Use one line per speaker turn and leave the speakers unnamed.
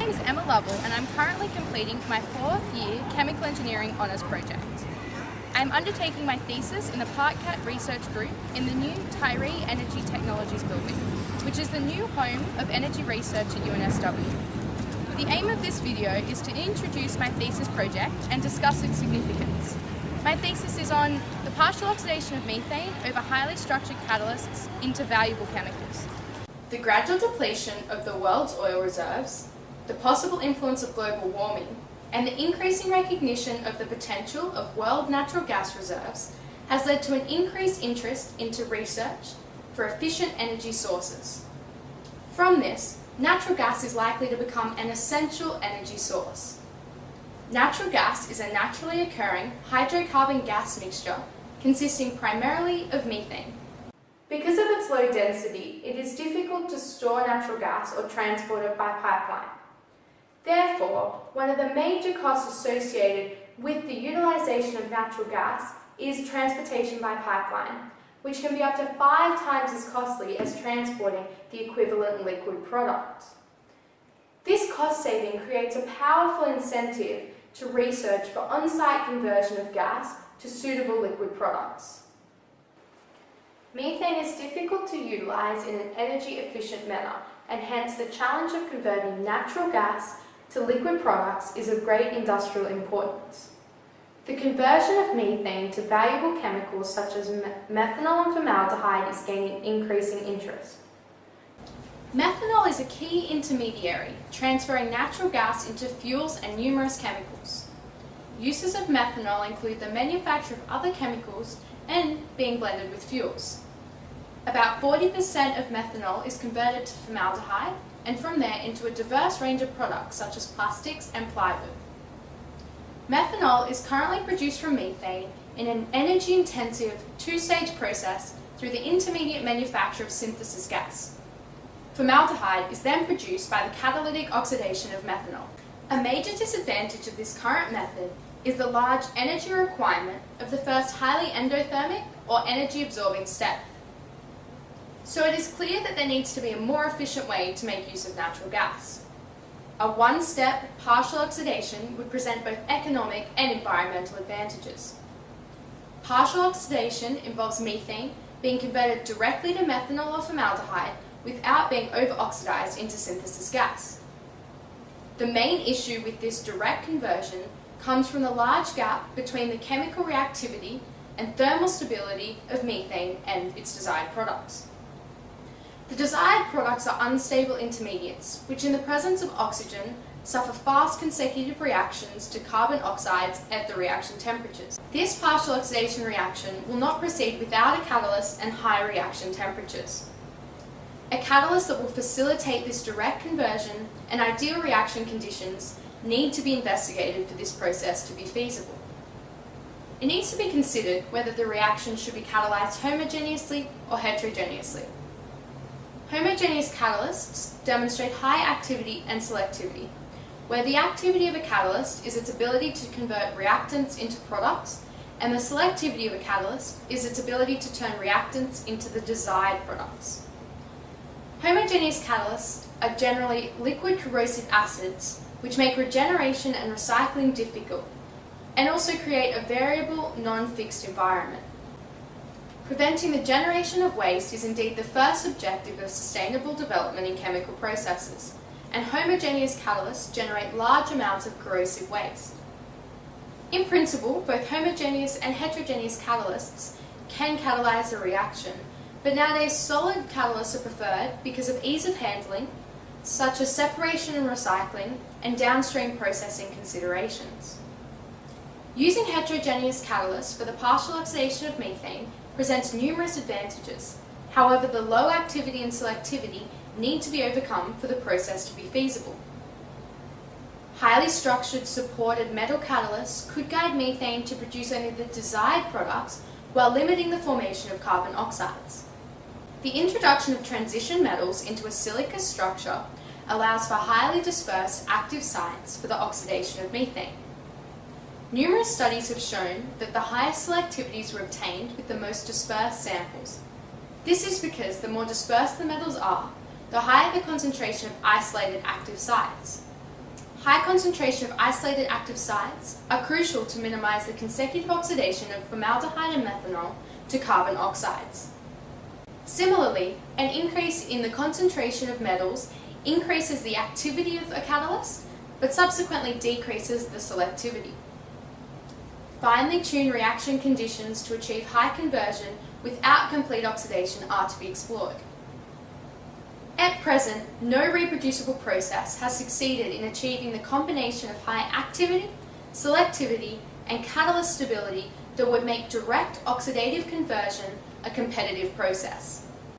name is Emma and I'm currently completing my 4th year Chemical Engineering Honours project. I'm undertaking my thesis in the ParkCat Research Group in the new Tyree Energy Technologies building, which is the new home of energy research at UNSW. The aim of this video is to introduce my thesis project and discuss its significance. My thesis is on the partial oxidation of methane over highly structured catalysts into valuable chemicals, the gradual depletion of the world's oil reserves, the possible influence of global warming, and the increasing recognition of the potential of world natural gas reserves has led to an increased interest into research for efficient energy sources. From this, natural gas is likely to become an essential energy source. Natural gas is a naturally occurring hydrocarbon gas mixture consisting primarily of methane. Because of its low density, it is difficult to store natural gas or transport it by pipeline. Therefore, one of the major costs associated with the utilisation of natural gas is transportation by pipeline, which can be up to 5 times as costly as transporting the equivalent liquid product. This cost saving creates a powerful incentive to research for on-site conversion of gas to suitable liquid products. Methane is difficult to utilise in an energy-efficient manner, and hence the challenge of converting natural gas to liquid products is of great industrial importance. The conversion of methane to valuable chemicals such as methanol and formaldehyde is gaining increasing interest. Methanol is a key intermediary, transferring natural gas into fuels and numerous chemicals. Uses of methanol include the manufacture of other chemicals and being blended with fuels. About 40% of methanol is converted to formaldehyde, and from there into a diverse range of products such as plastics and plywood. Methanol is currently produced from methane in an energy-intensive 2-stage process through the intermediate manufacture of synthesis gas. Formaldehyde is then produced by the catalytic oxidation of methanol. A major disadvantage of this current method is the large energy requirement of the first highly endothermic or energy-absorbing step. So it is clear that there needs to be a more efficient way to make use of natural gas. A one-step partial oxidation would present both economic and environmental advantages. Partial oxidation involves methane being converted directly to methanol or formaldehyde without being over-oxidized into synthesis gas. The main issue with this direct conversion comes from the large gap between the chemical reactivity and thermal stability of methane and its desired products. The desired products are unstable intermediates, which in the presence of oxygen suffer fast consecutive reactions to carbon oxides at the reaction temperatures. This partial oxidation reaction will not proceed without a catalyst and high reaction temperatures. A catalyst that will facilitate this direct conversion and ideal reaction conditions need to be investigated for this process to be feasible. It needs to be considered whether the reaction should be catalyzed homogeneously or heterogeneously. Homogeneous catalysts demonstrate high activity and selectivity, where the activity of a catalyst is its ability to convert reactants into products, and the selectivity of a catalyst is its ability to turn reactants into the desired products. Homogeneous catalysts are generally liquid corrosive acids, which make regeneration and recycling difficult, and also create a variable, non-fixed environment. Preventing the generation of waste is indeed the first objective of sustainable development in chemical processes, and homogeneous catalysts generate large amounts of corrosive waste. In principle, both homogeneous and heterogeneous catalysts can catalyze a reaction, but nowadays solid catalysts are preferred because of ease of handling, such as separation and recycling, and downstream processing considerations. Using heterogeneous catalysts for the partial oxidation of methane presents numerous advantages. However, the low activity and selectivity need to be overcome for the process to be feasible. Highly structured supported metal catalysts could guide methane to produce only the desired products while limiting the formation of carbon oxides. The introduction of transition metals into a silica structure allows for highly dispersed active sites for the oxidation of methane. Numerous studies have shown that the highest selectivities were obtained with the most dispersed samples. This is because the more dispersed the metals are, the higher the concentration of isolated active sites. high concentration of isolated active sites are crucial to minimize the consecutive oxidation of formaldehyde and methanol to carbon oxides. Similarly, an increase in the concentration of metals increases the activity of a catalyst, but subsequently decreases the selectivity. Finely tuned reaction conditions to achieve high conversion without complete oxidation are to be explored. At present, no reproducible process has succeeded in achieving the combination of high activity, selectivity, and catalyst stability that would make direct oxidative conversion a competitive process.